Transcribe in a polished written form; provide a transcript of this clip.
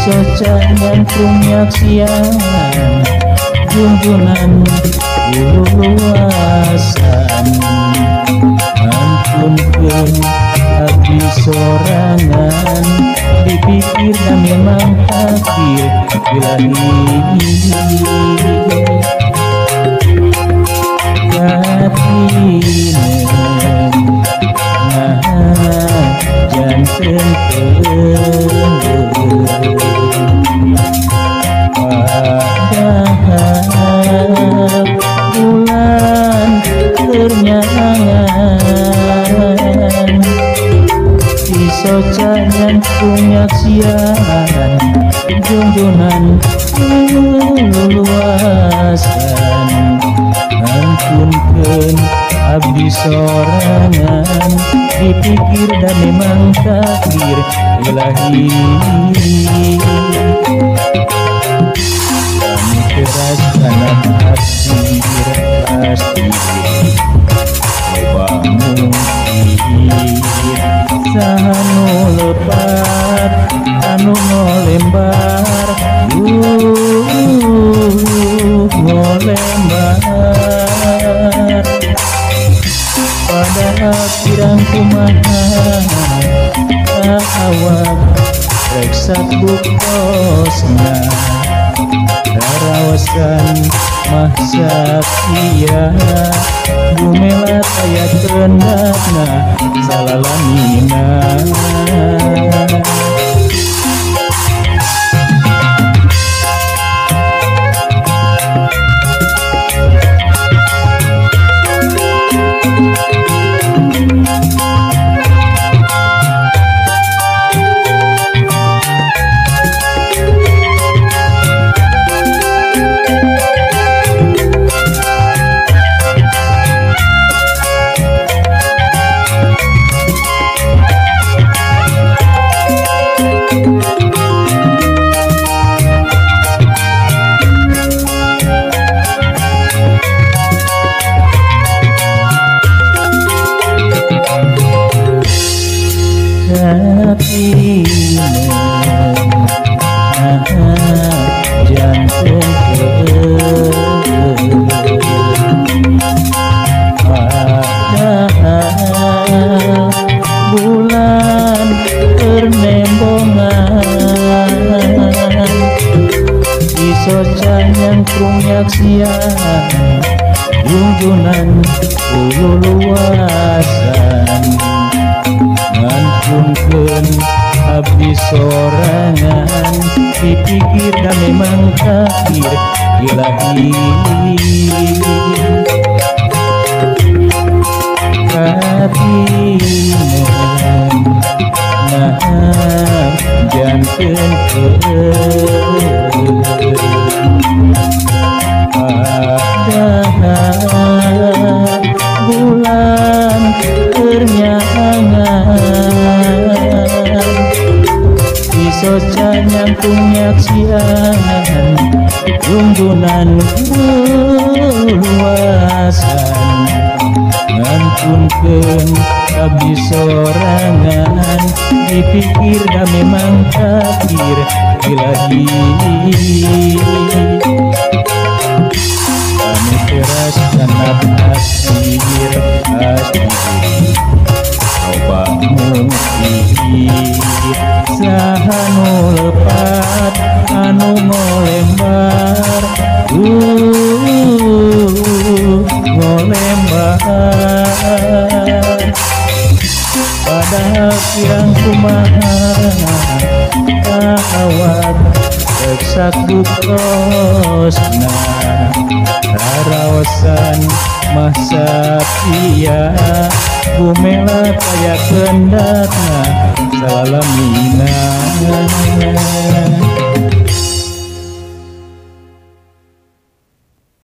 Socangan punyaksian junjunan luasan ampunkeun abdi sorangan dipikir dan memang takdir ilahi katinen janten padahal bulan ternyangan di socangan punyaksian junjunan luasan ampunkeun abdi sorangan dipikir dan memang takdir ilahi kami keras karena takdir pasti coba mungkin sanu lepat anu ngolembar ngolembar pada pirang kumaha awak reksa buktosna rawasan mah satya gumelat aya kerendatna salalamina janten padahal bulan ternembongan di socangan punyaksian junjunan luasan ngampunkeun abdi sorangan dipikir dan memang takdir ilahi katinen janten padahal bulan ternyangan di socangan punyaksian junjunan luasan ngampunkeun abdi sorangan dipikir dan memang takdir ilahi kami keras karena takdir pasti coba mungkin sahanu lepat anu ngolembar ngolembar padahal pirang kumaha awak reksa buktosna raraosan mah satya gumelat aya kendatna salamina